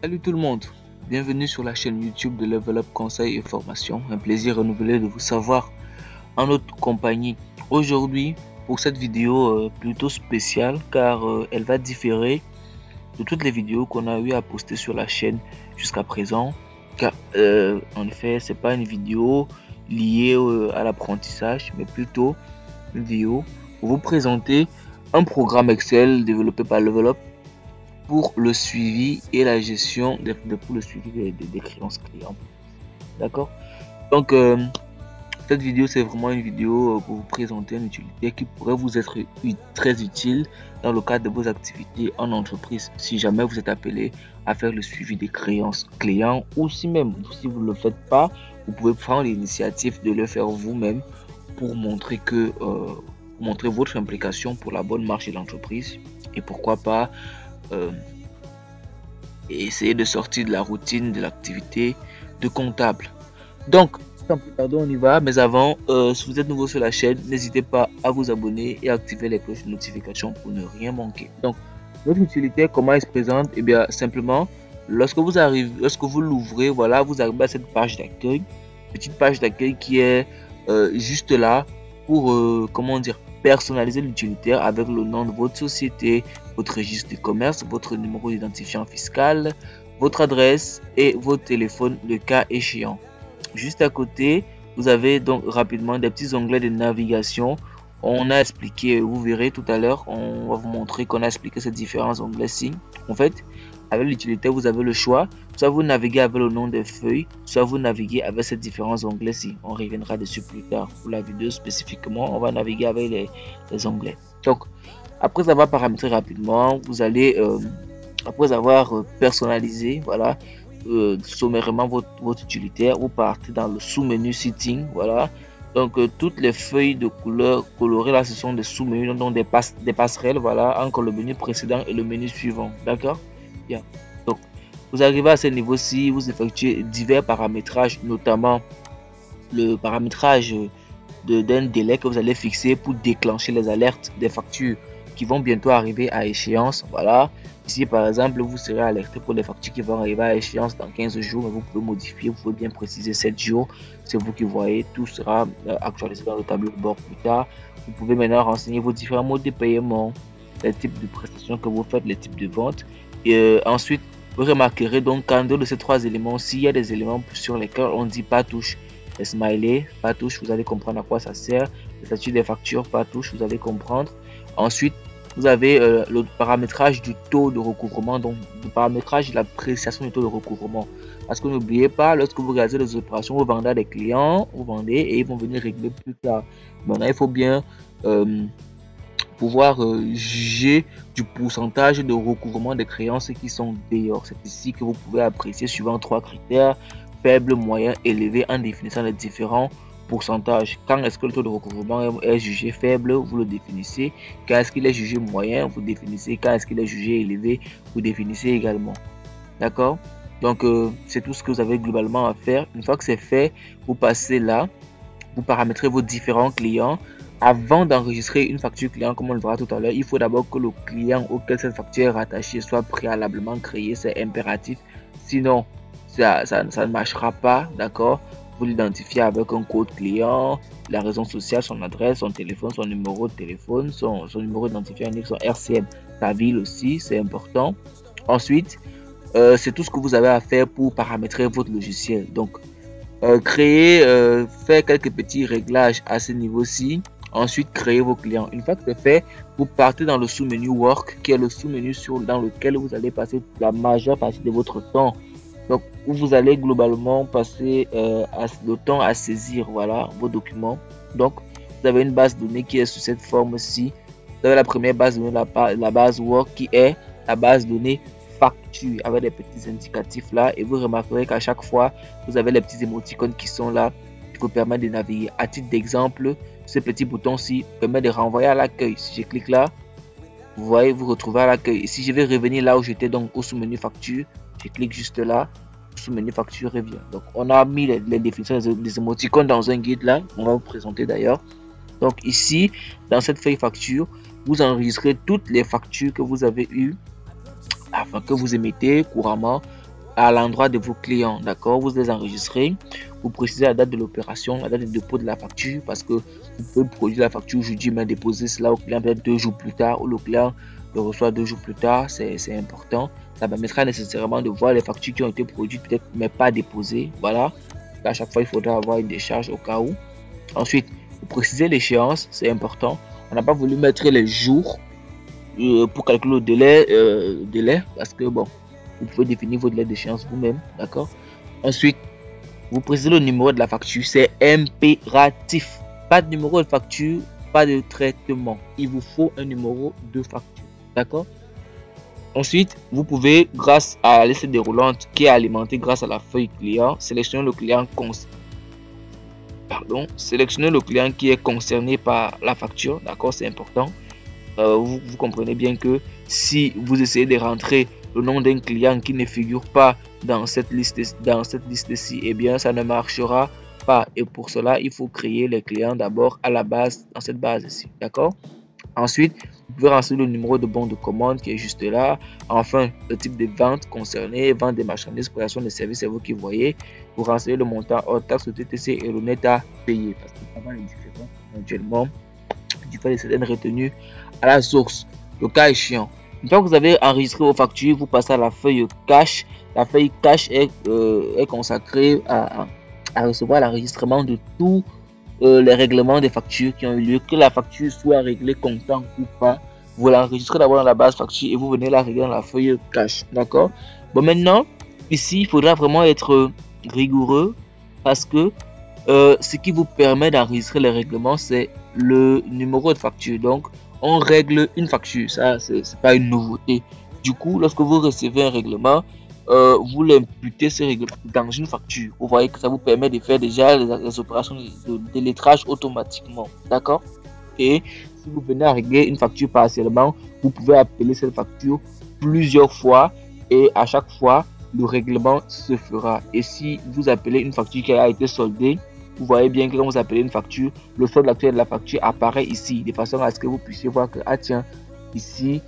Salut tout le monde, bienvenue sur la chaîne YouTube de Level Up Conseil et Formation. Un plaisir renouvelé de vous savoir en notre compagnie aujourd'hui pour cette vidéo plutôt spéciale car elle va différer de toutes les vidéos qu'on a eu à poster sur la chaîne jusqu'à présent. Car en effet, c'est pas une vidéo liée à l'apprentissage, mais plutôt une vidéo pour vous présenter un programme Excel développé par Level Up pour le suivi et la gestion pour le suivi des créances clients. D'accord. Donc cette vidéo, c'est vraiment une vidéo pour vous présenter une utilité qui pourrait vous être très utile dans le cadre de vos activités en entreprise, si jamais vous êtes appelé à faire le suivi des créances clients, ou si même si vous ne le faites pas, vous pouvez prendre l'initiative de le faire vous-même pour montrer que montrer votre implication pour la bonne marche de l'entreprise, et pourquoi pas et essayer de sortir de la routine de l'activité de comptable. Donc, sans plus tarder, on y va. Mais avant, si vous êtes nouveau sur la chaîne, n'hésitez pas à vous abonner et activer les cloches de notification pour ne rien manquer. Donc, notre utilité, comment elle se présente? Et bien, simplement, lorsque vous l'ouvrez, voilà, vous arrivez à cette page d'accueil, petite page d'accueil qui est juste là pour, comment dire, personnaliser l'utilitaire avec le nom de votre société, votre registre de commerce, votre numéro d'identifiant fiscal, votre adresse et votre téléphone le cas échéant. Juste à côté, vous avez donc rapidement des petits onglets de navigation. On a expliqué, vous verrez tout à l'heure, on va vous montrer qu'on a expliqué ces différents onglets-ci. En fait, avec l'utilitaire, vous avez le choix. Soit vous naviguez avec le nom des feuilles, soit vous naviguez avec ces différents onglets-ci. On reviendra dessus plus tard. Pour la vidéo spécifiquement, on va naviguer avec les onglets. Donc, après avoir paramétré rapidement, vous allez, après avoir personnalisé, voilà, sommairement votre utilitaire, vous partez dans le sous-menu Setting, voilà. Donc, toutes les feuilles de couleur colorées là, ce sont des sous-menus, donc des passerelles, voilà, entre le menu précédent et le menu suivant, d'accord. Bien. Donc, vous arrivez à ce niveau-ci, vous effectuez divers paramétrages, notamment le paramétrage d'un délai que vous allez fixer pour déclencher les alertes des factures qui vont bientôt arriver à échéance. Voilà. Ici, par exemple, vous serez alerté pour les factures qui vont arriver à échéance dans 15 jours. Vous pouvez modifier, vous pouvez bien préciser 7 jours. C'est vous qui voyez. Tout sera actualisé dans le tableau de bord plus tard. Vous pouvez maintenant renseigner vos différents modes de paiement, les types de prestations que vous faites, les types de ventes. Et ensuite, vous remarquerez donc qu'en dehors de ces trois éléments, s'il y a des éléments sur lesquels on dit pas touche, les smileys, pas touche, vous allez comprendre à quoi ça sert. Les statuts des factures, pas touche, vous allez comprendre. Ensuite, vous avez le paramétrage du taux de recouvrement, donc le paramétrage de l'appréciation du taux de recouvrement. Parce que n'oubliez pas, lorsque vous réalisez les opérations, vous vendez à des clients, vous vendez et ils vont venir régler plus tard. Maintenant, il faut bien pouvoir juger du pourcentage de recouvrement des créances qui sont dehors. C'est ici que vous pouvez apprécier suivant trois critères: faible, moyen, élevé, en définissant les différents pourcentage. Quand est-ce que le taux de recouvrement est jugé faible, vous le définissez. Quand est-ce qu'il est jugé moyen, vous définissez. Quand est-ce qu'il est jugé élevé, vous définissez également. D'accord. Donc c'est tout ce que vous avez globalement à faire. Une fois que c'est fait, vous passez là, vous paramétrez vos différents clients. Avant d'enregistrer une facture client, comme on le verra tout à l'heure, il faut d'abord que le client auquel cette facture est rattachée soit préalablement créé. C'est impératif, sinon ça ne marchera pas. D'accord. Vous l'identifiez avec un code client, la raison sociale, son adresse, son téléphone, son numéro de téléphone, son numéro d'identifiant unique, son RCM, sa ville aussi, c'est important. Ensuite, c'est tout ce que vous avez à faire pour paramétrer votre logiciel. Donc, créer, faire quelques petits réglages à ce niveau-ci. Ensuite, créer vos clients. Une fois que c'est fait, vous partez dans le sous-menu Work, qui est le sous-menu dans lequel vous allez passer la majeure partie de votre temps. Donc, vous allez globalement passer le temps à saisir, voilà, vos documents. Donc, vous avez une base de données qui est sous cette forme-ci. Vous avez la première base de données, la base Work, qui est la base de données facture, avec des petits indicatifs là. Et vous remarquerez qu'à chaque fois, vous avez les petits émoticônes qui sont là, qui vous permettent de naviguer. À titre d'exemple, ce petit bouton-ci permet de renvoyer à l'accueil. Si je clique là, vous voyez, vous retrouvez à l'accueil. Et si je vais revenir là où j'étais, donc au sous-menu facture, je clique juste là, sous-menu facture revient. Donc on a mis les définitions des émoticônes dans un guide là, on va vous présenter d'ailleurs. Donc ici, dans cette feuille facture, vous enregistrez toutes les factures que vous avez eues, enfin que vous émettez couramment à l'endroit de vos clients, d'accord? Vous les enregistrez, vous précisez la date de l'opération, la date de dépôt de la facture, parce que vous pouvez produire la facture aujourd'hui, mais déposer cela au client peut-être 2 jours plus tard, ou le client le reçoit 2 jours plus tard, c'est important. Ça permettra nécessairement de voir les factures qui ont été produites, peut-être, mais pas déposées, voilà. À chaque fois, il faudra avoir une décharge au cas où. Ensuite, vous précisez l'échéance, c'est important. On n'a pas voulu mettre les jours pour calculer le délai, parce que bon, vous pouvez définir votre délai d'échéance vous-même, d'accord? Ensuite, vous précisez le numéro de la facture, c'est impératif. Pas de numéro de facture, pas de traitement. Il vous faut un numéro de facture, d'accord? Ensuite, vous pouvez, grâce à la liste déroulante qui est alimentée grâce à la feuille client, sélectionner le client sélectionner le client qui est concerné par la facture, d'accord, c'est important. Vous comprenez bien que si vous essayez de rentrer le nom d'un client qui ne figure pas dans cette liste-ci, eh bien, ça ne marchera pas. Et pour cela, il faut créer les clients d'abord à la base, dans cette base ici, d'accord? Ensuite, vous pouvez renseigner le numéro de bon de commande qui est juste là. Enfin, le type de vente concerné, vente des marchandises, création de services, c'est vous qui voyez. Vous renseignez le montant hors taxe, le TTC et le net à payer. Parce que ça va les différents éventuellement du fait de certaines retenues à la source, le cas échéant. Une fois que vous avez enregistré vos factures, vous passez à la feuille cash. La feuille cash est consacrée à recevoir l'enregistrement de tous les règlements des factures qui ont eu lieu, que la facture soit réglée comptant ou pas. Vous l'enregistrez d'abord dans la base facture et vous venez la régler dans la feuille cash, d'accord? Bon, maintenant, ici, il faudra vraiment être rigoureux parce que ce qui vous permet d'enregistrer les règlements, c'est le numéro de facture. Donc, on règle une facture, ça, c'est pas une nouveauté. Du coup, lorsque vous recevez un règlement, vous l'imputez ce règlement dans une facture. Vous voyez que ça vous permet de faire déjà les opérations de lettrage automatiquement, d'accord? Et si vous venez à régler une facture partiellement, vous pouvez appeler cette facture plusieurs fois et à chaque fois, le règlement se fera. Et si vous appelez une facture qui a été soldée, vous voyez bien que quand vous appelez une facture, le solde actuel de la facture apparaît ici, de façon à ce que vous puissiez voir que, ah tiens, ici,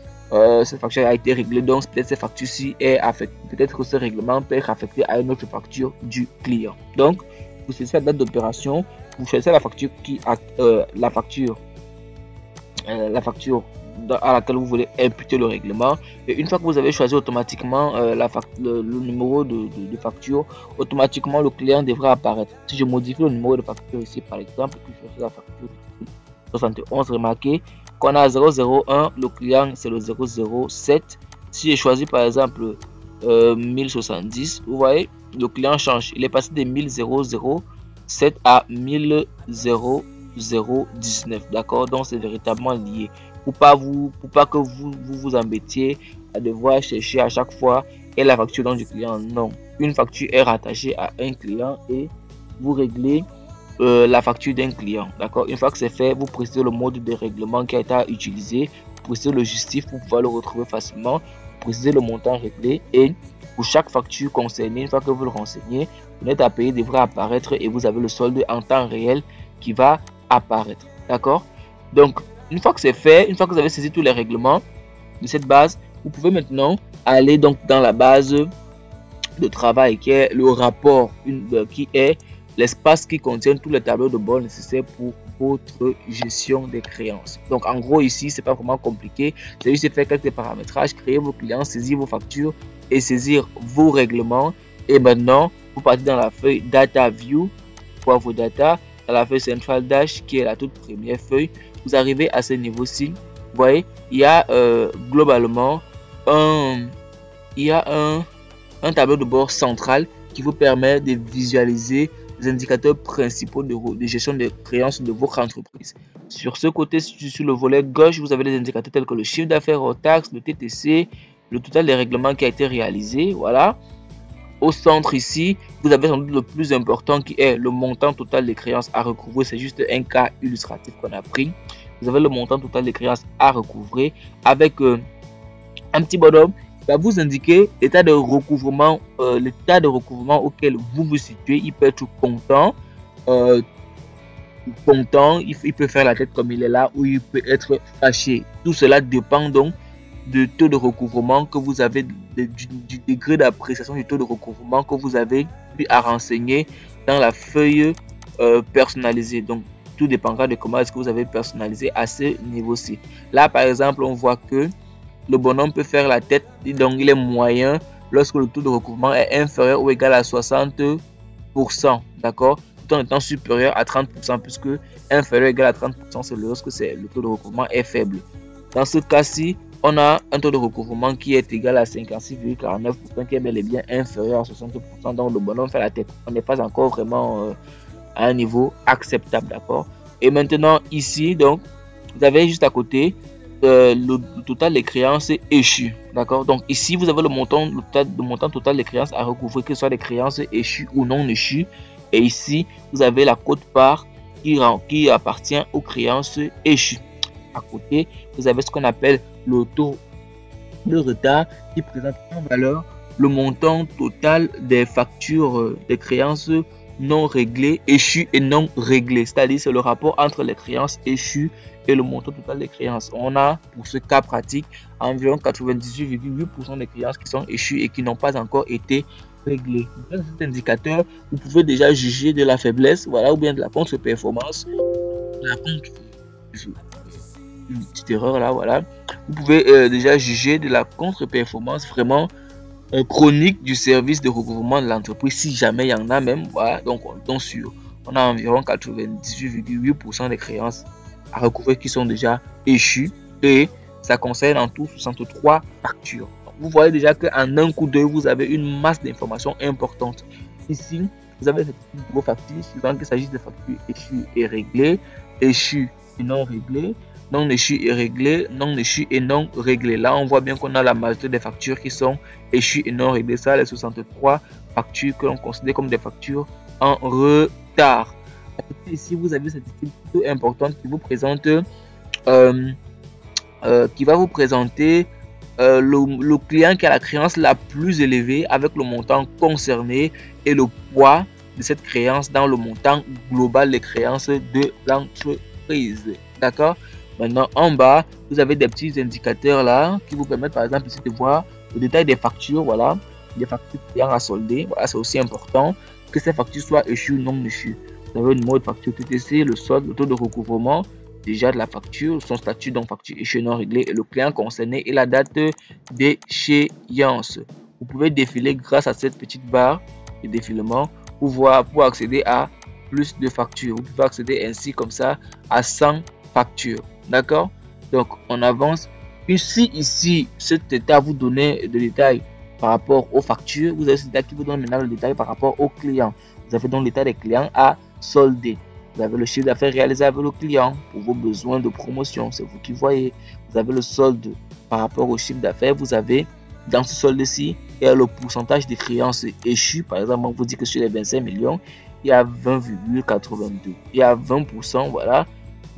cette facture a été réglée, donc peut-être cette facture-ci est affectée, peut-être que ce règlement peut être affecté à une autre facture du client. Donc, vous choisissez la date d'opération, vous choisissez la facture à laquelle vous voulez imputer le règlement. Et une fois que vous avez choisi automatiquement le numéro de facture, automatiquement le client devra apparaître. Si je modifie le numéro de facture ici par exemple, que je fais la facture 71, remarquez qu'on a 001, le client c'est le 007. Si je choisis par exemple 1070, vous voyez, le client change. Il est passé de 1007 à 1019, d'accord? Donc c'est véritablement lié. Pour pas que vous embêtiez à devoir chercher à chaque fois et la facture du client. Non, une facture est rattachée à un client et vous réglez la facture d'un client, d'accord? Une fois que c'est fait, vous précisez le mode de règlement qui a été utilisé, vous précisez le justif pour pouvoir le retrouver facilement, vous précisez le montant réglé et pour chaque facture concernée, une fois que vous le renseignez, le net à payer devra apparaître et vous avez le solde en temps réel qui va apparaître, d'accord? Donc une fois que c'est fait, une fois que vous avez saisi tous les règlements de cette base, vous pouvez maintenant aller donc dans la base de travail qui est le rapport, qui est l'espace qui contient tous les tableaux de bord nécessaires pour votre gestion des créances. Donc en gros ici, c'est pas vraiment compliqué, c'est juste faire quelques paramétrages, créer vos clients, saisir vos factures et saisir vos règlements. Et maintenant, vous partez dans la feuille Data View pour vos data, dans la feuille Central Dash qui est la toute première feuille. Vous arrivez à ce niveau-ci, vous voyez, il y a globalement un tableau de bord central qui vous permet de visualiser les indicateurs principaux de gestion des créances de votre entreprise. Sur ce côté, sur le volet gauche, vous avez les indicateurs tels que le chiffre d'affaires hors taxe, le TTC, le total des règlements qui a été réalisé, voilà. Au centre ici, vous avez sans doute le plus important qui est le montant total des créances à recouvrer. C'est juste un cas illustratif qu'on a pris. Vous avez le montant total des créances à recouvrer avec un petit bonhomme qui va vous indiquer l'état de recouvrement auquel vous vous situez. Il peut être content, il peut faire la tête comme il est là, ou il peut être fâché. Tout cela dépend donc de taux de recouvrement que vous avez, du degré d'appréciation du taux de recouvrement que vous avez eu à renseigner dans la feuille personnalisée. Donc, tout dépendra de comment est-ce que vous avez personnalisé à ce niveau-ci. Là, par exemple, on voit que le bonhomme peut faire la tête, donc il est moyen lorsque le taux de recouvrement est inférieur ou égal à 60%, d'accord, tout en étant supérieur à 30%, puisque inférieur ou égal à 30%, c'est lorsque le taux de recouvrement est faible. Dans ce cas-ci, on a un taux de recouvrement qui est égal à 56,49%, qui est bel et bien inférieur à 60%, donc le bonhomme fait la tête. On n'est pas encore vraiment à un niveau acceptable, d'accord. Et maintenant, ici, donc, vous avez juste à côté le total des créances échues, d'accord. Donc ici vous avez le montant total des créances à recouvrer, que ce soit des créances échues ou non échues, et ici vous avez la quote-part qui appartient aux créances échues. À côté vous avez ce qu'on appelle le taux de retard qui présente en valeur le montant total des factures des créances non réglées, échues et non réglées, c'est-à-dire c'est le rapport entre les créances échues et le montant total des créances. On a pour ce cas pratique environ 98,8% des créances qui sont échues et qui n'ont pas encore été réglées. Dans cet indicateur, vous pouvez déjà juger de la faiblesse, voilà, ou bien de la contre-performance. Une petite erreur là, voilà. Vous pouvez déjà juger de la contre-performance vraiment chronique du service de recouvrement de l'entreprise, si jamais il y en a même, voilà. Donc on a environ 98,8% des créances à recouvrer qui sont déjà échues, et ça concerne en tout 63 factures. Donc, vous voyez déjà qu'en un coup d'œil, vous avez une masse d'informations importante. Ici, vous avez cette gros factures, suivant qu'il s'agisse de factures échues et réglées, échues et non réglées, non échues et réglées, non échues et non réglées. Là, on voit bien qu'on a la majorité des factures qui sont échues et non réglées. Ça, les 63 factures que l'on considère comme des factures en retard. Ici, vous avez cette étude plutôt importante qui vous présente, qui va vous présenter le client qui a la créance la plus élevée avec le montant concerné et le poids de cette créance dans le montant global des créances de l'entreprise. D'accord? Maintenant, en bas, vous avez des petits indicateurs là qui vous permettent par exemple ici de voir le détail des factures. Voilà, des factures clients à solder. Voilà, c'est aussi important que ces factures soient échues ou non échues. Vous avez le numéro de facture TTC, le solde, le taux de recouvrement déjà de la facture, son statut, donc facture échue non réglée, et le client concerné et la date d'échéance. Vous pouvez défiler grâce à cette petite barre de défilement pour accéder à plus de factures. Vous pouvez accéder ainsi comme ça à 100 factures. D'accord? Donc on avance. Ici, cet état vous donne de détails par rapport aux factures. Vous avez cet état qui vous donne maintenant le détail par rapport aux clients. Vous avez donc l'état des clients à solder. Vous avez le chiffre d'affaires réalisé avec le client pour vos besoins de promotion. C'est vous qui voyez. Vous avez le solde par rapport au chiffre d'affaires. Vous avez dans ce solde-ci, il y a le pourcentage des créances échues. Par exemple, on vous dit que sur les 25 millions, il y a 20,82. Il y a 20%, voilà.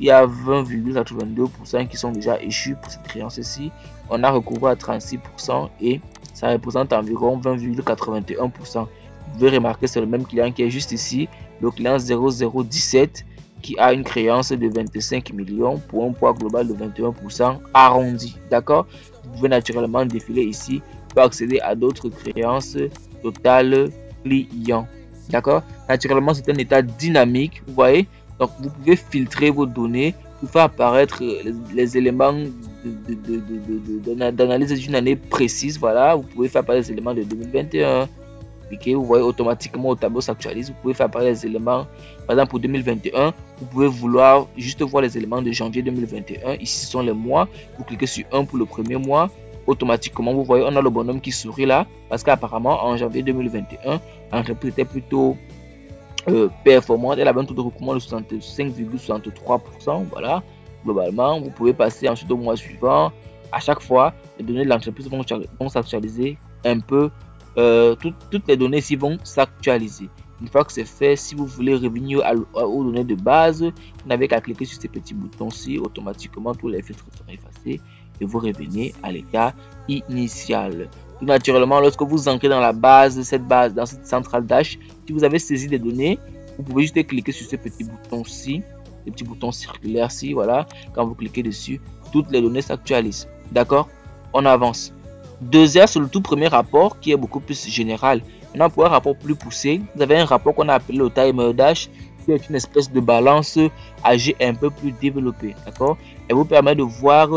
Il y a 20,82% qui sont déjà échus pour cette créance-ci. On a recouvré à 36% et ça représente environ 20,81%. Vous pouvez remarquer c'est le même client qui est juste ici, le client 0017 qui a une créance de 25 millions pour un poids global de 21% arrondi. D'accord? Vous pouvez naturellement défiler ici pour accéder à d'autres créances totales clients. D'accord? Naturellement, c'est un état dynamique. Vous voyez? Donc, vous pouvez filtrer vos données pour faire apparaître les éléments d'analyse d'une année précise. Voilà, vous pouvez faire apparaître les éléments de 2021. Vous voyez automatiquement au tableau s'actualise. Vous pouvez faire apparaître les éléments, par exemple pour 2021, vous pouvez vouloir juste voir les éléments de janvier 2021. Ici ce sont les mois. Vous cliquez sur 1 pour le premier mois. Automatiquement, vous voyez, on a le bonhomme qui sourit là parce qu'apparemment en janvier 2021, l'entreprise était plutôt performante. Elle avait un taux de recouvrement de 65,63%. Voilà, globalement, vous pouvez passer ensuite au mois suivant. À chaque fois, les données de l'entreprise vont s'actualiser un peu. Toutes les données ici vont s'actualiser. Une fois que c'est fait, si vous voulez revenir aux données de base, vous n'avez qu'à cliquer sur ces petits boutons-ci. Automatiquement, tous les filtres seront effacés et vous revenez à l'état initial. Tout naturellement, lorsque vous entrez dans la base, dans cette centrale Dash, si vous avez saisi des données, vous pouvez juste cliquer sur ce petit bouton-ci, le petit bouton circulaire-ci. Voilà, quand vous cliquez dessus, toutes les données s'actualisent. D'accord? on avance. 2 heures, c'est le tout premier rapport qui est beaucoup plus général. Maintenant, pour un rapport plus poussé, vous avez un rapport qu'on a appelé le timer dash, qui est une espèce de balance âgée un peu plus développée, d'accord? Et vous permet de voir,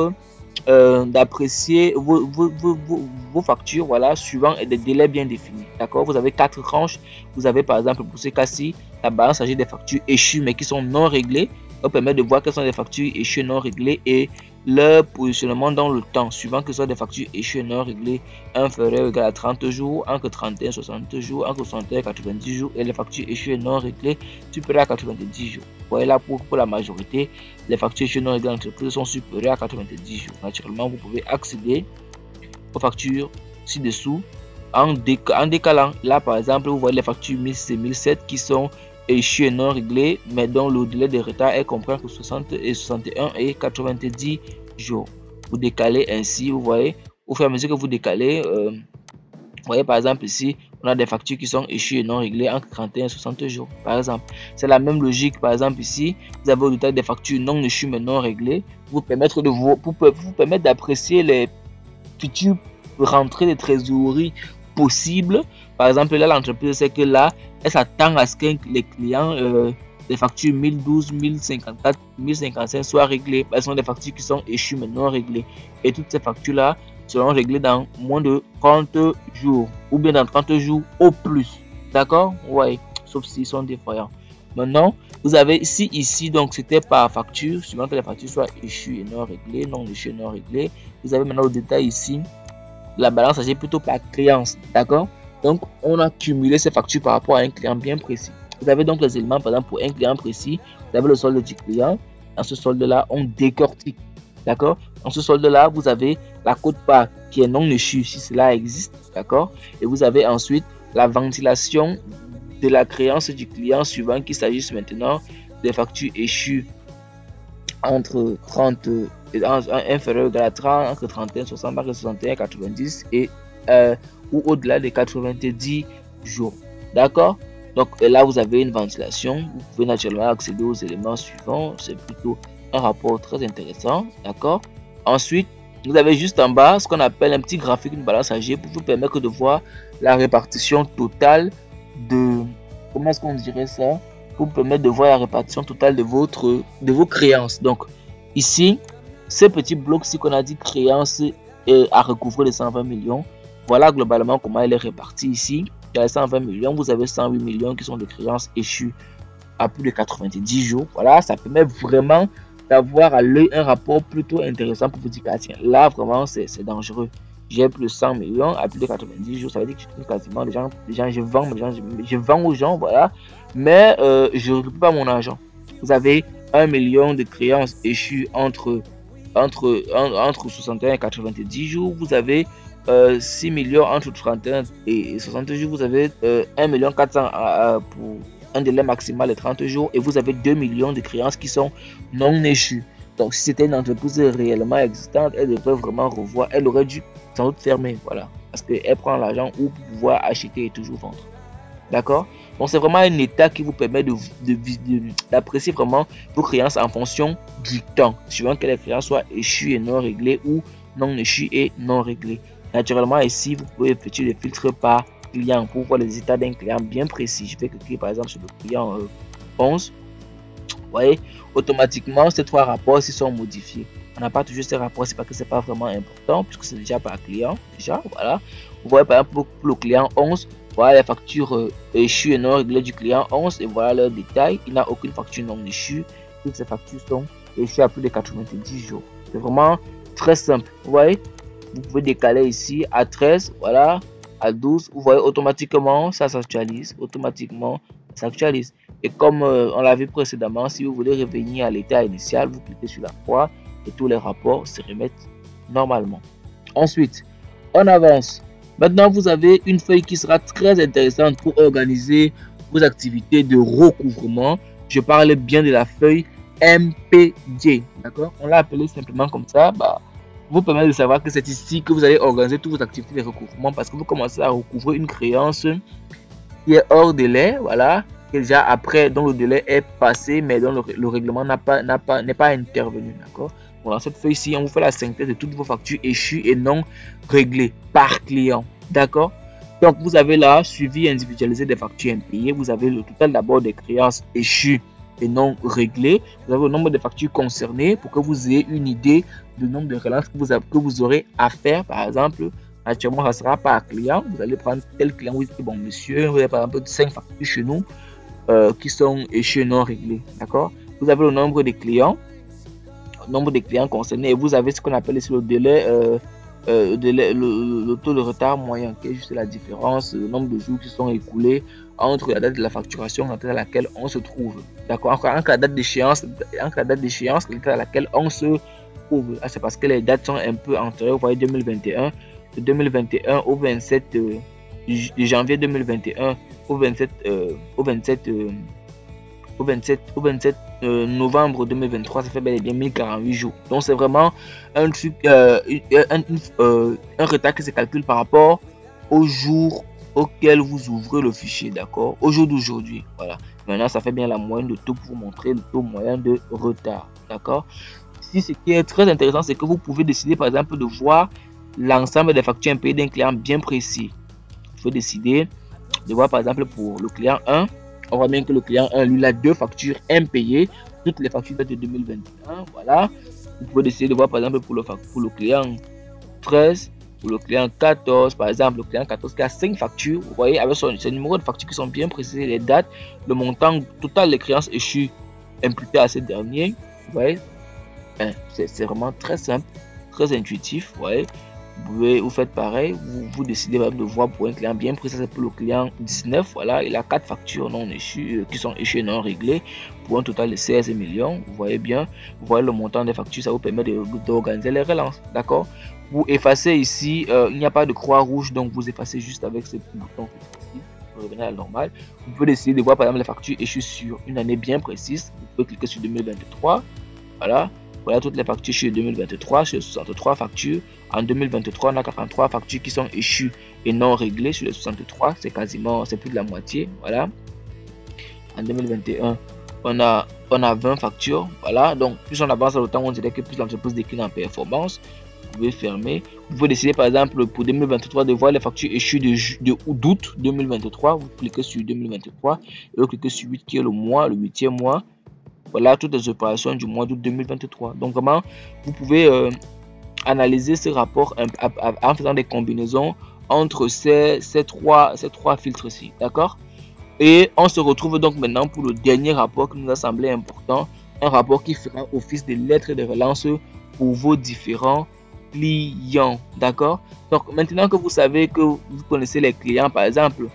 d'apprécier vos factures, voilà, suivant des délais bien définis, d'accord? Vous avez 4 tranches. Vous avez par exemple pour ce cas-ci la balance âgée des factures échues mais qui sont non réglées. Ça permet de voir quelles sont les factures échues non réglées et leur positionnement dans le temps, suivant que ce soit des factures échues non réglées inférieures ou égales à 30 jours, entre 31 et 60 jours, entre 61 et 90 jours, et les factures échues non réglées supérieures à 90 jours. Vous voyez là, pour la majorité, les factures échues non réglées d'entreprise sont supérieures à 90 jours. Naturellement, vous pouvez accéder aux factures ci-dessous en décalant. Là, par exemple, vous voyez les factures 1006 et 1007 qui sont échues et non réglées, mais dont le délai de retard est compris entre 60 et 61 et 90 jours. Vous décalez ainsi, vous voyez, au fur et à mesure que vous décalez, vous voyez par exemple ici, on a des factures qui sont échues et non réglées entre 31 et 60 jours, par exemple. C'est la même logique, par exemple ici, vous avez au total des factures non échues mais non réglées, pour vous permettre d'apprécier les futures rentrées de trésorerie possibles. Par exemple, là, l'entreprise sait que là, elle s'attend à ce que les clients, les factures 1012, 1054, 1055 soient réglées. Elles sont des factures qui sont échues mais non réglées. Et toutes ces factures-là seront réglées dans moins de 30 jours. Ou bien dans 30 jours au plus. D'accord? Ouais. Sauf s'ils sont défaillants. Maintenant, vous avez ici, donc c'était par facture, suivant que les factures soient échues et non réglées, non échues et non réglées. Vous avez maintenant au détail ici la balance âgée plutôt par créance, d'accord? Donc, on a cumulé ces factures par rapport à un client bien précis. Vous avez donc les éléments, par exemple, pour un client précis, vous avez le solde du client. Dans ce solde-là, on décortique, d'accord? Dans ce solde-là, vous avez la quote-part qui est non échue, si cela existe, d'accord? Et vous avez ensuite la ventilation de la créance du client, suivant qu'il s'agisse maintenant des factures échues entre 30 inférieur à 30, entre 31, 60, entre 61, 90 et ou au-delà des 90 jours. D'accord? Donc là, vous avez une ventilation. Vous pouvez naturellement accéder aux éléments suivants. C'est plutôt un rapport très intéressant. D'accord? Ensuite, vous avez juste en bas ce qu'on appelle un petit graphique, une balance âgée pour vous permettre de voir la répartition totale de... Comment est-ce qu'on dirait ça? Pour vous permettre de voir la répartition totale de vos créances. Donc, ici, ce petit bloc-ci qu'on a dit créances à recouvrer de 120 millions. Voilà globalement comment elle est répartie ici. Il y a 120 millions, vous avez 108 millions qui sont de créances échues à plus de 90 jours. Voilà, ça permet vraiment d'avoir à l'œil un rapport plutôt intéressant pour vous dire, ah, tiens, là vraiment c'est dangereux. J'ai plus de 100 millions à plus de 90 jours, ça veut dire que je trouve quasiment les gens je vends aux gens, voilà, mais je ne récupère pas mon argent. Vous avez 1 million de créances échues entre 61 et 90 jours, vous avez 6 millions entre 31 et 60 jours, vous avez 1 million 400 pour un délai maximal de 30 jours et vous avez 2 millions de créances qui sont non échues. Donc si c'était une entreprise réellement existante, elle devrait vraiment revoir, elle aurait dû sans doute fermer, voilà, parce qu'elle prend l'argent pour pouvoir acheter et toujours vendre. D'accord? Donc c'est vraiment un état qui vous permet d'apprécier vraiment vos créances en fonction du temps, suivant que les créances soient échues et non réglées ou non échues et non réglées. Naturellement ici, vous pouvez effectuer des filtres par client pour voir les états d'un client bien précis. Je vais cliquer par exemple sur le client 11. Vous voyez, automatiquement ces 3 rapports ici sont modifiés. On n'a pas toujours ces rapports, c'est parce que c'est pas vraiment important puisque c'est déjà par client. Déjà, voilà. Vous voyez par exemple pour le client 11, voilà les factures échues et non réglées du client 11 et voilà leurs détails. Il n'a aucune facture non échue. Toutes ces factures sont échues à plus de 90 jours. C'est vraiment très simple. Vous voyez, vous pouvez décaler ici à 13, voilà, à 12. Vous voyez automatiquement ça s'actualise, automatiquement ça s'actualise. Et comme on l'a vu précédemment, si vous voulez revenir à l'état initial, vous cliquez sur la croix et tous les rapports se remettent normalement. Ensuite, on avance. Maintenant, vous avez une feuille qui sera très intéressante pour organiser vos activités de recouvrement. Je parle bien de la feuille MPD. D'accord? On l'a appelé simplement comme ça. Vous permet de savoir que c'est ici que vous allez organiser toutes vos activités de recouvrement parce que vous commencez à recouvrer une créance qui est hors délai. Voilà. Déjà après, dont le délai est passé, mais dont le règlement n'est pas intervenu. D'accord? Donc, dans cette feuille-ci, on vous fait la synthèse de toutes vos factures échues et non réglées par client. D'accord? Donc, vous avez là, suivi individualisé des factures impayées. Vous avez le total d'abord des créances échues et non réglées. Vous avez le nombre de factures concernées pour que vous ayez une idée du nombre de relances que vous aurez à faire. Par exemple, actuellement, ça sera par client. Vous allez prendre tel client. Vous dites, bon, monsieur, vous avez par exemple 5 factures chez nous qui sont échues non réglées. D'accord? Vous avez le nombre de clients concernés et vous avez ce qu'on appelle ici le délai, le taux de retard moyen, qui est juste la différence, le nombre de jours qui sont écoulés entre la date de la facturation et la date à laquelle on se trouve. D'accord? Entre la date d'échéance et la date à laquelle on se trouve. C'est parce que les dates sont un peu antérieures. Vous voyez 2021, de 2021 au 27 de janvier 2021 au 27 novembre 2023, ça fait bel et bien 1048 jours. Donc c'est vraiment un truc, un retard qui se calcule par rapport au jour auquel vous ouvrez le fichier, d'accord, au jour d'aujourd'hui. Voilà. Maintenant, ça fait bien la moyenne de taux pour vous montrer le taux moyen de retard, d'accord. Ici, ce qui est très intéressant, c'est que vous pouvez décider, par exemple, de voir l'ensemble des factures impayées d'un client bien précis. Vous pouvez décider de voir, par exemple, pour le client 1, on voit bien que le client 1, lui, a 2 factures impayées. Toutes les factures datent de 2021. Voilà. Vous pouvez décider de voir, par exemple, pour le client 13, pour le client 14, par exemple, le client 14 qui a 5 factures. Vous voyez, avec son numéro de factures qui sont bien précisés, les dates, le montant total des créances échues imputées à ces derniers. Vous voyez, c'est vraiment très simple, très intuitif. Vous voyez. Vous faites pareil, vous décidez même de voir pour un client bien précis, c'est pour le client 19, voilà, il a 4 factures non échues, qui sont échues non réglées, pour un total de 16 millions, vous voyez bien, vous voyez le montant des factures, ça vous permet d'organiser les relances, d'accord. Vous effacez ici, il n'y a pas de croix rouge, donc vous effacez juste avec ce bouton, vous revenez à la normale. Vous pouvez décider de voir par exemple les factures échues sur une année bien précise, vous pouvez cliquer sur 2023, voilà. Voilà toutes les factures chez 2023, sur 63 factures. En 2023, on a 83 factures qui sont échues et non réglées sur les 63. C'est quasiment, c'est plus de la moitié. Voilà. En 2021, on a 20 factures. Voilà. Donc, plus on avance dans le temps, on dirait que plus l'entreprise décline en performance. Vous pouvez fermer. Vous pouvez décider, par exemple, pour 2023, de voir les factures échues d'août 2023. Vous cliquez sur 2023 et vous cliquez sur 8 qui est le mois, le 8e mois. Voilà toutes les opérations du mois d'août 2023. Donc vraiment, vous pouvez analyser ce rapport en faisant des combinaisons entre ces trois filtres-ci. D'accord? Et on se retrouve donc maintenant pour le dernier rapport qui nous a semblé important. Un rapport qui fera office de lettre de relance pour vos différents clients. D'accord? Donc maintenant que vous savez que vous connaissez les clients, par exemple,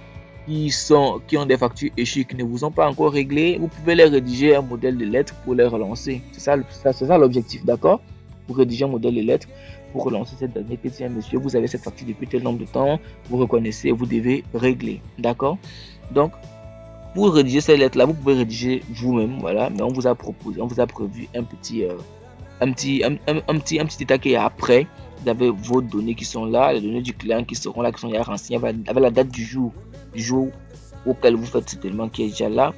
qui ont des factures échues qui ne vous ont pas encore réglées, vous pouvez les rédiger un modèle de lettres pour les relancer. C'est ça l'objectif, d'accord? Vous rédigez un modèle de lettres pour relancer cette donnée que tiens monsieur, vous avez cette facture depuis tel nombre de temps, vous reconnaissez, vous devez régler, d'accord? Donc, pour rédiger ces lettres là, vous pouvez rédiger vous-même, voilà, mais on vous a proposé, on vous a prévu un petit état qui est après. Vous avez vos données qui sont là, les données du client qui seront là, qui sont là renseignées avec la date du jour auquel vous faites cet élément qui est déjà là.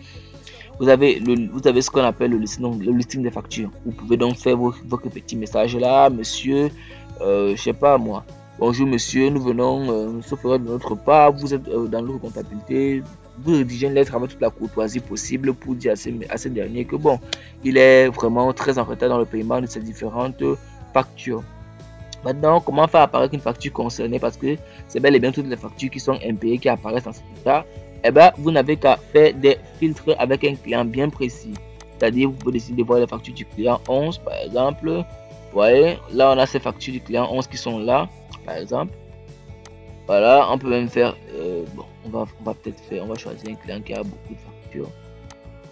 Vous avez ce qu'on appelle le listing des factures. Vous pouvez donc faire votre petit message là, monsieur, je sais pas moi, bonjour monsieur, nous venons sauf erreur de notre part, vous êtes dans notre comptabilité, vous rédigez une lettre avec toute la courtoisie possible pour dire à ce dernier que bon, il est vraiment très en retard dans le paiement de ces différentes factures. Maintenant, comment faire apparaître une facture concernée, parce que c'est bel et bien toutes les factures qui sont impayées qui apparaissent dans cet état. Eh bien, vous n'avez qu'à faire des filtres avec un client bien précis. C'est-à-dire, vous pouvez décider de voir les factures du client 11, par exemple. Vous voyez, là, on a ces factures du client 11 qui sont là, par exemple. Voilà, on peut même faire... bon, on va peut-être faire... On va choisir un client qui a beaucoup de factures.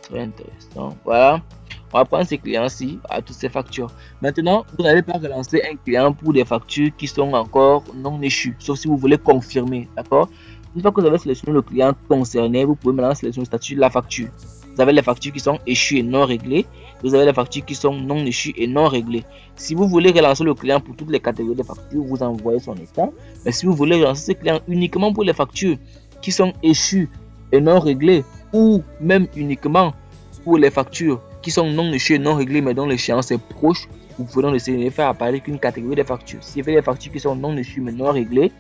Très intéressant. Voilà. On va prendre ces clients-ci à toutes ces factures. Maintenant, vous n'allez pas relancer un client pour des factures qui sont encore non échues, sauf si vous voulez confirmer, d'accord? Une fois que vous avez sélectionné le client concerné, vous pouvez maintenant sélectionner le statut de la facture. Vous avez les factures qui sont échues et non réglées. Vous avez les factures qui sont non échues et non réglées. Si vous voulez relancer le client pour toutes les catégories de factures, vous envoyez son état. Mais si vous voulez relancer ce client uniquement pour les factures qui sont échues et non réglées, ou même uniquement pour les factures qui sont non échues et non réglées, mais dont l'échéance est proche, vous pouvez donc essayer de faire apparaître qu'une catégorie de factures. Si vous avez des factures qui sont non échues mais non réglées,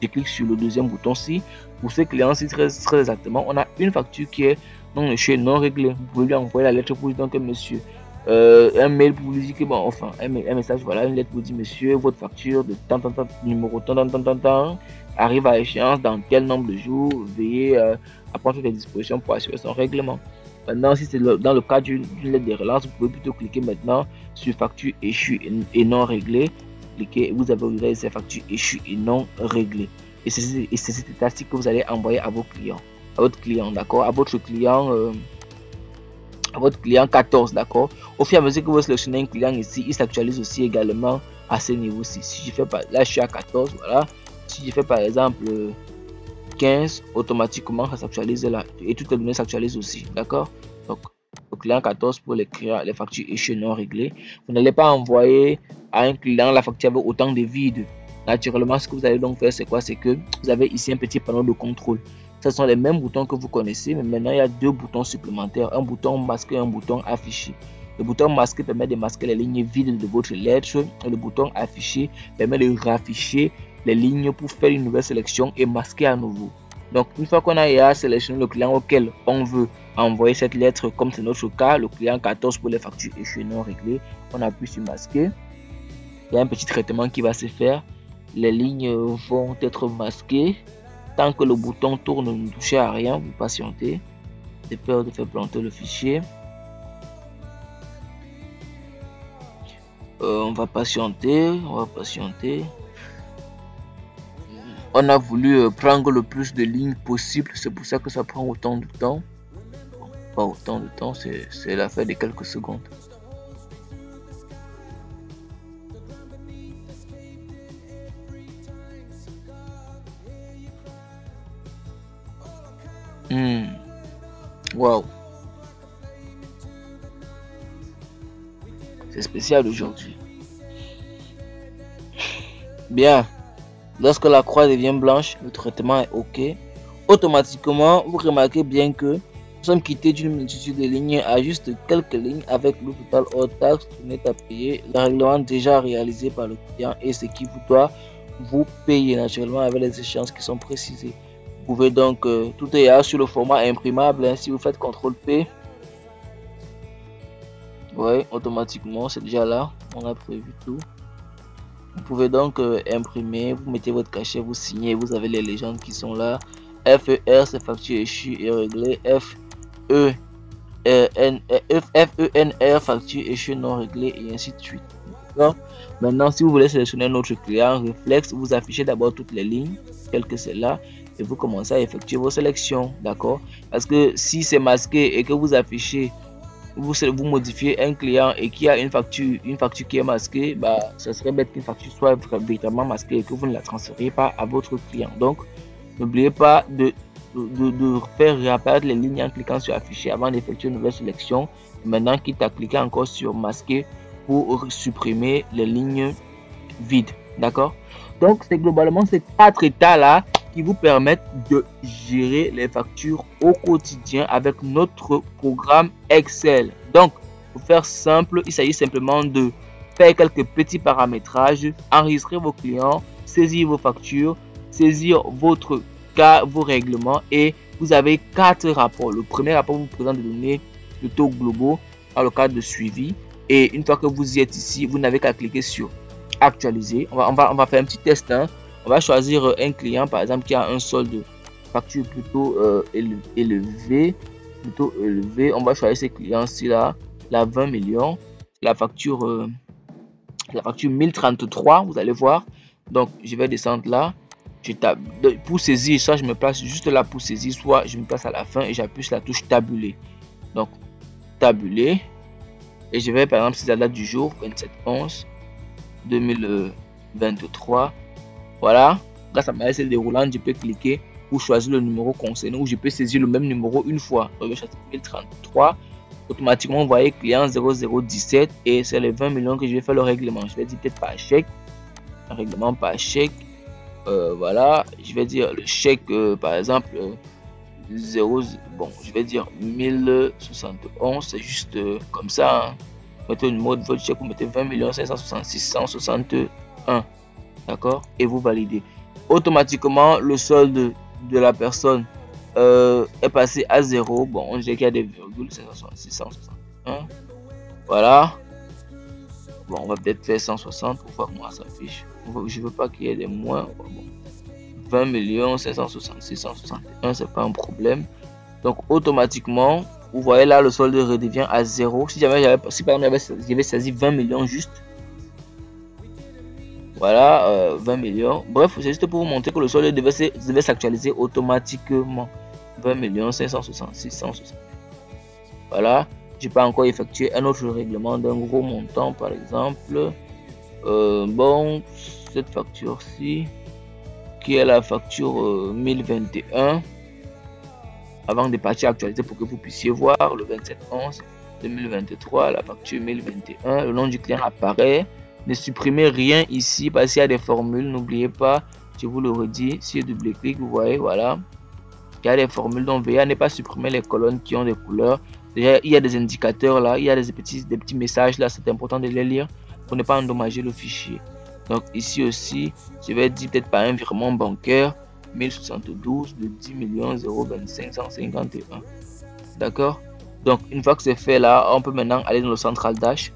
je clique sur le deuxième bouton-ci. Pour ce client-ci, très exactement, on a une facture qui est non échue, non réglée. Vous pouvez lui envoyer la lettre pour lui dire que monsieur, un mail pour lui dire que bon, enfin, un message, voilà, une lettre pour dire monsieur, votre facture de tant, numéro tant, arrive à échéance dans quel nombre de jours, veuillez à prendre toutes les dispositions pour assurer son règlement. Maintenant, si c'est dans le cas d'une lettre de relance, vous pouvez plutôt cliquer maintenant sur facture échue et non réglée. Cliquez, vous avez ces factures échues et non réglées. Et c'est cette statistique que vous allez envoyer à vos clients, à votre client, d'accord, à votre client 14, d'accord. Au fur et à mesure que vous sélectionnez un client ici, il s'actualise aussi également à ce niveau-ci. Si je fais pas, là je suis à 14, voilà. Si je fais par exemple 15, automatiquement ça s'actualise là et toutes les données s'actualisent aussi, d'accord. Donc le client 14 pour les factures échues non réglées. Vous n'allez pas envoyer à un client la facture avec autant de vide. Naturellement, ce que vous allez donc faire, c'est quoi? C'est que vous avez ici un petit panneau de contrôle. Ce sont les mêmes boutons que vous connaissez, mais maintenant il y a deux boutons supplémentaires, un bouton masqué et un bouton affiché. Le bouton masqué permet de masquer les lignes vides de votre lettre et le bouton affiché permet de rafficher les lignes pour faire une nouvelle sélection et masquer à nouveau. Donc une fois qu'on a sélectionné le client auquel on veut envoyer cette lettre, comme c'est notre cas, le client 14 pour les factures échues non réglées, on appuie sur masquer. Il y a un petit traitement qui va se faire. Les lignes vont être masquées. Tant que le bouton tourne, ne touchez à rien, vous patientez. J'ai peur de faire planter le fichier. On va patienter. On a voulu prendre le plus de lignes possible, c'est pour ça que ça prend autant de temps. Bon, pas autant de temps, c'est l'affaire de quelques secondes. Wow. C'est spécial aujourd'hui. Bien. Lorsque la croix devient blanche, le traitement est OK. Automatiquement, vous remarquez bien que nous sommes quittés d'une multitude de lignes à juste quelques lignes avec le total hors taxe net à payer, le règlement déjà réalisé par le client et ce qui vous doit vous payer naturellement avec les échéances qui sont précisées. Vous pouvez donc, tout est sur le format imprimable, hein, si vous faites CTRL P, ouais, automatiquement c'est déjà là, on a prévu tout. Vous pouvez donc imprimer, vous mettez votre cachet, vous signez, vous avez les légendes qui sont là. FER, c'est facture échue et réglée. FENR, facture échue non réglée et ainsi de suite. Maintenant, si vous voulez sélectionner notre client réflexe, vous affichez d'abord toutes les lignes, telles que celle-là, et vous commencez à effectuer vos sélections, d'accord? Parce que si c'est masqué et que vous affichez, vous modifiez un client et qui a une facture qui est masquée, bah ça serait bête qu'une facture soit véritablement masquée et que vous ne la transférez pas à votre client. Donc n'oubliez pas de faire réapparaître les lignes en cliquant sur afficher avant d'effectuer une nouvelle sélection. Maintenant, quitte à cliquer encore sur masquer pour supprimer les lignes vides, d'accord? Donc c'est globalement ces 4 états là qui vous permettent de gérer les factures au quotidien avec notre programme Excel. Donc, pour faire simple, il s'agit simplement de faire quelques petits paramétrages, enregistrer vos clients, saisir vos factures, saisir votre cas, vos règlements et vous avez 4 rapports. Le premier rapport vous présente des données de taux globaux dans le cadre de suivi et une fois que vous y êtes ici, vous n'avez qu'à cliquer sur actualiser. On va faire un petit test, hein. On va choisir un client par exemple qui a un solde facture plutôt élevé. On va choisir ces clients-ci là, la 20 millions, la facture 1033, vous allez voir. Donc je vais descendre là, je tape pour saisir, soit je me place juste là pour saisir, soit je me place à la fin et j'appuie sur la touche tabuler. Donc tabuler et je vais par exemple c'est la date du jour 27/11/2023. Voilà, grâce à ma SL déroulante, je peux cliquer pour choisir le numéro concerné ou je peux saisir le même numéro une fois. Donc, je vais choisir 1033. Automatiquement, vous voyez client 0017 et c'est les 20 millions que je vais faire le règlement. Je vais dire peut-être par chèque, un règlement par chèque. Voilà, je vais dire le chèque par exemple 0, bon, je vais dire 1071, c'est juste comme ça. Hein. mettez le numéro de votre chèque, vous mettez 20 566 161. D'accord? Et vous validez. Automatiquement, le solde de la personne est passé à 0. Bon, on dirait qu'il y a des virgules, 566 161. Voilà. Bon, on va peut-être faire 160 pour voir comment ça s'affiche. Je veux pas qu'il y ait des moins. Bon. 20 566 161, c'est pas un problème. Donc automatiquement, vous voyez là, le solde redevient à 0. Si jamais si par exemple j'avais saisi 20 millions juste, voilà, 20 millions. Bref, c'est juste pour vous montrer que le solde devait s'actualiser automatiquement. 20 566 160. Voilà, j'ai pas encore effectué un autre règlement d'un gros montant, par exemple. Bon, cette facture-ci, qui est la facture 1021. Avant de partir actualiser pour que vous puissiez voir le 27/11/2023, la facture 1021, le nom du client apparaît. Ne supprimez rien ici parce qu'il y a des formules, n'oubliez pas, je vous le redis, si je double-clique, vous voyez, voilà, il y a des formules, donc veillez à ne pas supprimer les colonnes qui ont des couleurs. Déjà, il y a des indicateurs là, il y a des petits messages là, c'est important de les lire pour ne pas endommager le fichier. Donc ici aussi, je vais dire peut-être par un virement bancaire, 1072 de 10 025 151. D'accord? Donc une fois que c'est fait là, on peut maintenant aller dans le central Dash.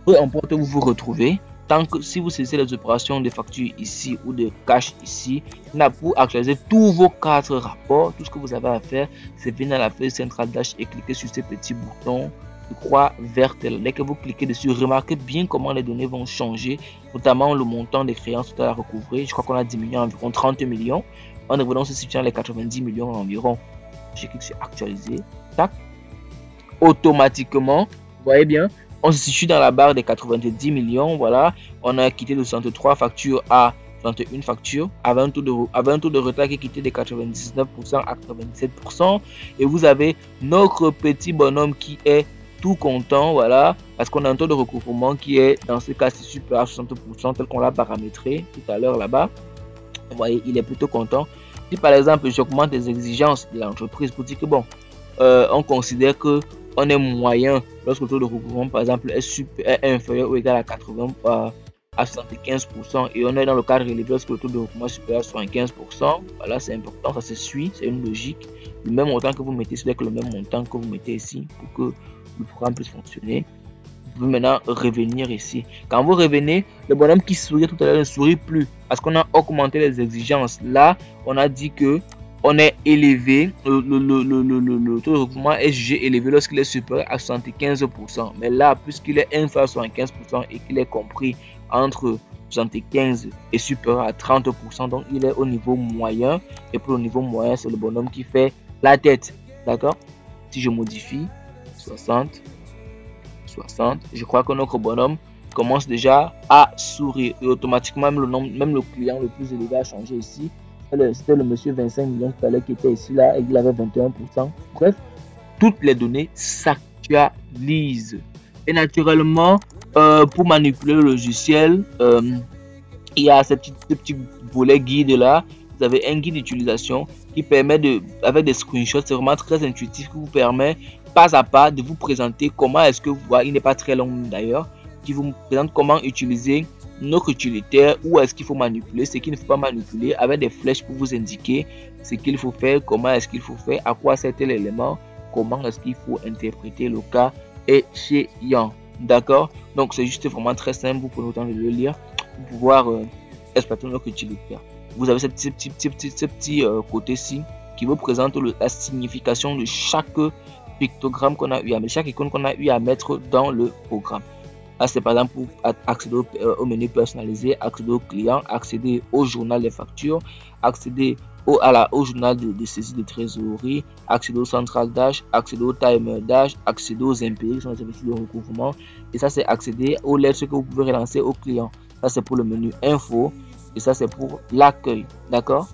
Peu importe où vous vous retrouvez, tant que si vous saisissez les opérations de facture ici ou de cash ici, pour actualiser tous vos 4 rapports, tout ce que vous avez à faire, c'est venir à la feuille central Dash et cliquer sur ces petits boutons de croix verte. Dès que vous cliquez dessus, remarquez bien comment les données vont changer, notamment le montant des créances à recouvrer. Je crois qu'on a 10 millions, environ 30 millions. En revenant se situant les 90 millions environ. Je clique sur actualiser. Tac. Automatiquement, vous voyez bien, on se situe dans la barre des 90 millions. Voilà, on a quitté de 63 factures à 61 factures, avec un taux de retard qui est quitté de 99% à 97%. Et vous avez notre petit bonhomme qui est tout content, voilà, parce qu'on a un taux de recouvrement qui est dans ce cas-ci supérieur à 60%, tel qu'on l'a paramétré tout à l'heure là-bas. Vous voyez, il est plutôt content. Si par exemple j'augmente les exigences de l'entreprise pour dire que bon, on considère que on est moyen lorsque le taux de recouvrement par exemple est inférieur ou égal à 80 à 75%, et on est dans le cadre élevé lorsque le taux de recouvrement est supérieur à 75%. Voilà, c'est important, ça se suit, c'est une logique. Le même montant que vous mettez ici, c'est le même montant que vous mettez ici pour que le programme puisse fonctionner. Vous pouvez maintenant revenir ici. Quand vous revenez, le bonhomme qui souriait tout à l'heure ne sourit plus parce qu'on a augmenté les exigences. Là, on a dit que on est élevé, le taux de recouvrement est jugé élevé lorsqu'il est supérieur à 75%. Mais là, puisqu'il est inférieur à 75% et qu'il est compris entre 75 et supérieur à 30%, donc il est au niveau moyen. Et pour le niveau moyen, c'est le bonhomme qui fait la tête. D'accord? Si je modifie 60, je crois que notre bonhomme commence déjà à sourire et automatiquement même le client le plus élevé a changé ici. C'était le monsieur 25 millions tout à l'heure qui était ici là et il avait 21%. Bref, toutes les données s'actualisent. Et naturellement, pour manipuler le logiciel, il y a ce petit volet guide là. Vous avez un guide d'utilisation qui permet avec des screenshots, c'est vraiment très intuitif, qui vous permet pas à pas de vous présenter comment est-ce que vous voyez, il n'est pas très long d'ailleurs, qui vous présente comment utiliser notre utilitaire, où est-ce qu'il faut manipuler, ce qu'il ne faut pas manipuler, avec des flèches pour vous indiquer ce qu'il faut faire, comment est-ce qu'il faut faire, à quoi sert tel élément, comment est-ce qu'il faut interpréter le cas échéant. D'accord? Donc c'est juste vraiment très simple, vous prenez le temps de le lire pour pouvoir exploiter notre utilitaire. Vous avez ce petit côté-ci qui vous présente la signification de chaque pictogramme qu'on a eu à mettre, chaque icône qu'on a eu à mettre dans le programme. Là, c'est par exemple pour accéder au menu personnalisé, accéder au client, accéder au journal des factures, accéder au journal de saisie de trésorerie, accéder au central Dash, accéder au timer Dash, accéder aux impayés qui sont les services de recouvrement. Et ça, c'est accéder aux lettres que vous pouvez relancer au client. Ça, c'est pour le menu info. Et ça, c'est pour l'accueil. D'accord?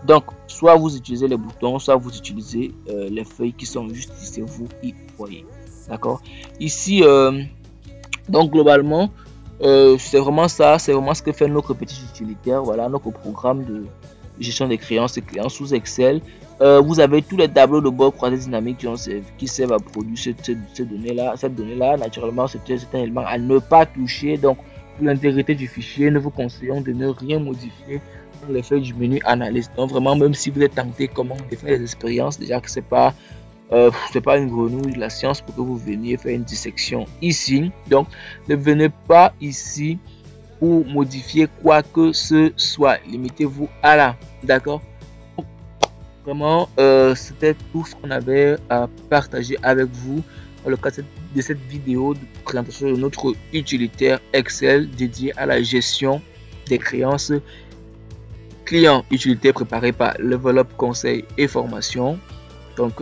Donc, soit vous utilisez les boutons, soit vous utilisez les feuilles qui sont juste ici, vous y voyez. D'accord? Ici, donc globalement, c'est vraiment ça, c'est vraiment ce que fait notre petit utilitaire. Voilà, notre programme de gestion des créances et clients sous Excel. vous avez tous les tableaux de bord croisés dynamiques qui servent à produire cette donnée-là. Cette donnée-là, naturellement, c'est un élément à ne pas toucher. Donc, pour l'intégrité du fichier, nous vous conseillons de ne rien modifier dans les feuilles du menu analyse. Donc, vraiment, même si vous êtes tenté comment de faire des expériences, déjà que c'est pas une grenouille de la science pour que vous veniez faire une dissection ici. Donc, ne venez pas ici pour modifier quoi que ce soit. Limitez-vous à là. D'accord? Vraiment, c'était tout ce qu'on avait à partager avec vous dans le cadre de cette vidéo de présentation de notre utilitaire Excel dédié à la gestion des créances clients, utilitaire préparé par Level Up Conseil et Formation. Donc,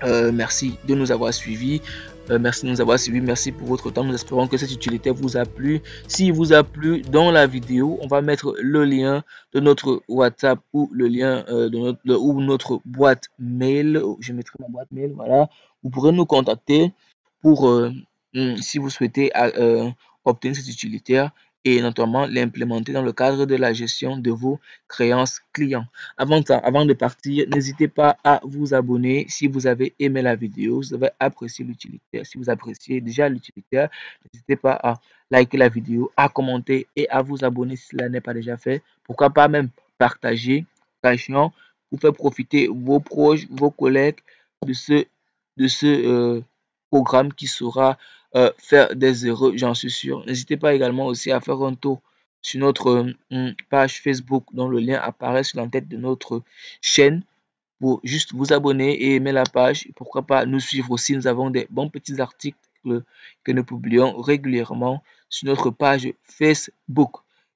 merci de nous avoir suivis. Merci de nous avoir suivis. Merci pour votre temps. Nous espérons que cette utilité vous a plu. S'il vous a plu, dans la vidéo, on va mettre le lien de notre WhatsApp ou le lien de notre boîte mail. Je mettrai ma boîte mail. Voilà. Vous pourrez nous contacter pour si vous souhaitez obtenir cet utilitaire et notamment l'implémenter dans le cadre de la gestion de vos créances clients. Avant de partir, n'hésitez pas à vous abonner si vous avez aimé la vidéo, si vous avez apprécié l'utilitaire. Si vous appréciez déjà l'utilitaire, n'hésitez pas à liker la vidéo, à commenter et à vous abonner si cela n'est pas déjà fait. Pourquoi pas même partager, pour faire profiter vos proches, vos collègues de ce programme qui saura faire des erreurs, j'en suis sûr. N'hésitez pas également aussi à faire un tour sur notre page Facebook dont le lien apparaît sur la tête de notre chaîne pour juste vous abonner et aimer la page. Pourquoi pas nous suivre aussi. Nous avons des bons petits articles que nous publions régulièrement sur notre page Facebook.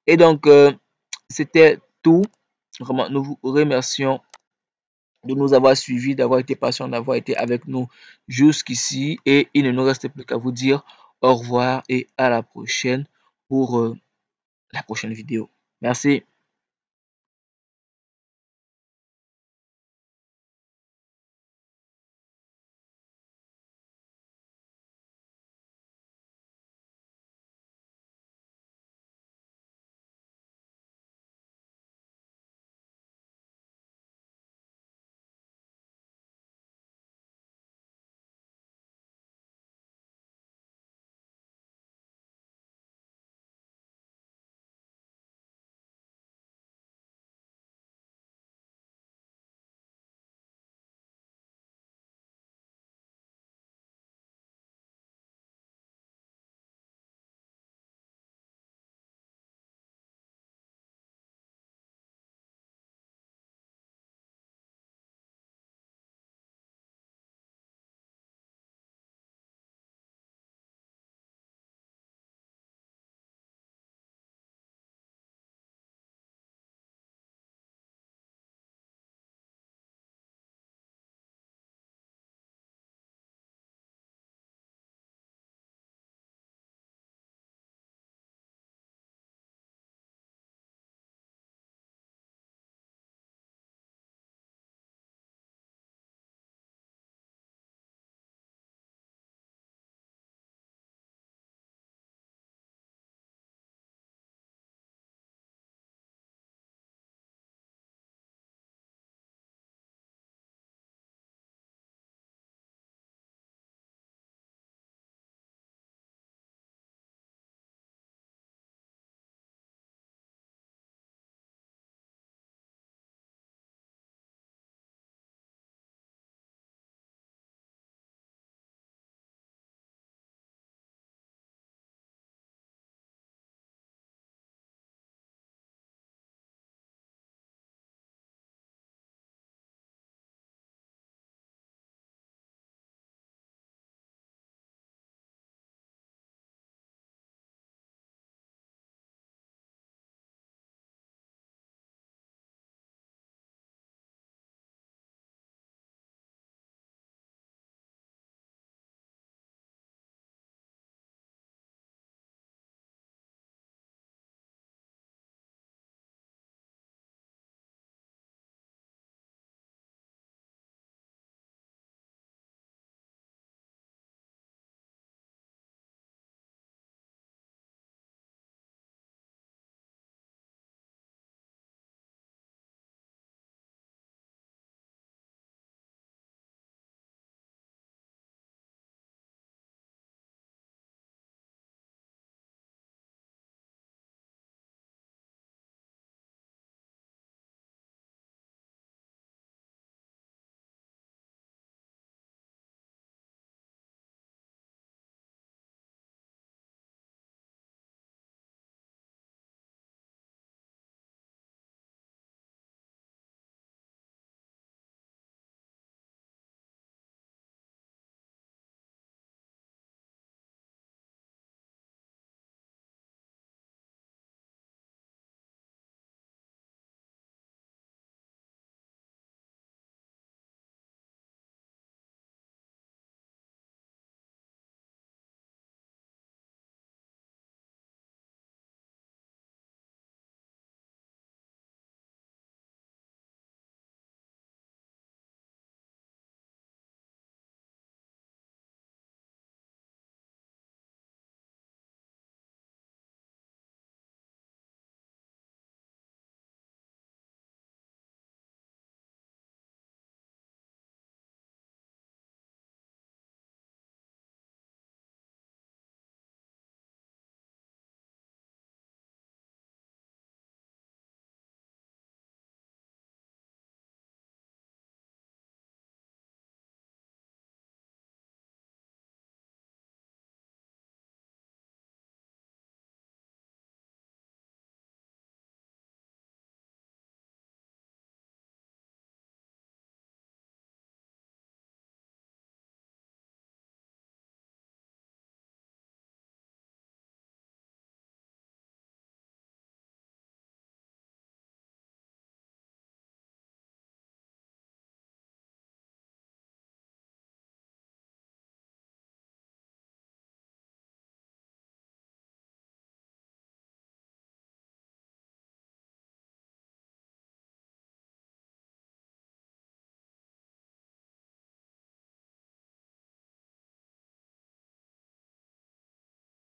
Et donc, c'était tout. Vraiment, nous vous remercions de nous avoir suivis, d'avoir été patient, d'avoir été avec nous jusqu'ici. Et il ne nous reste plus qu'à vous dire au revoir et à la prochaine pour la prochaine vidéo. Merci.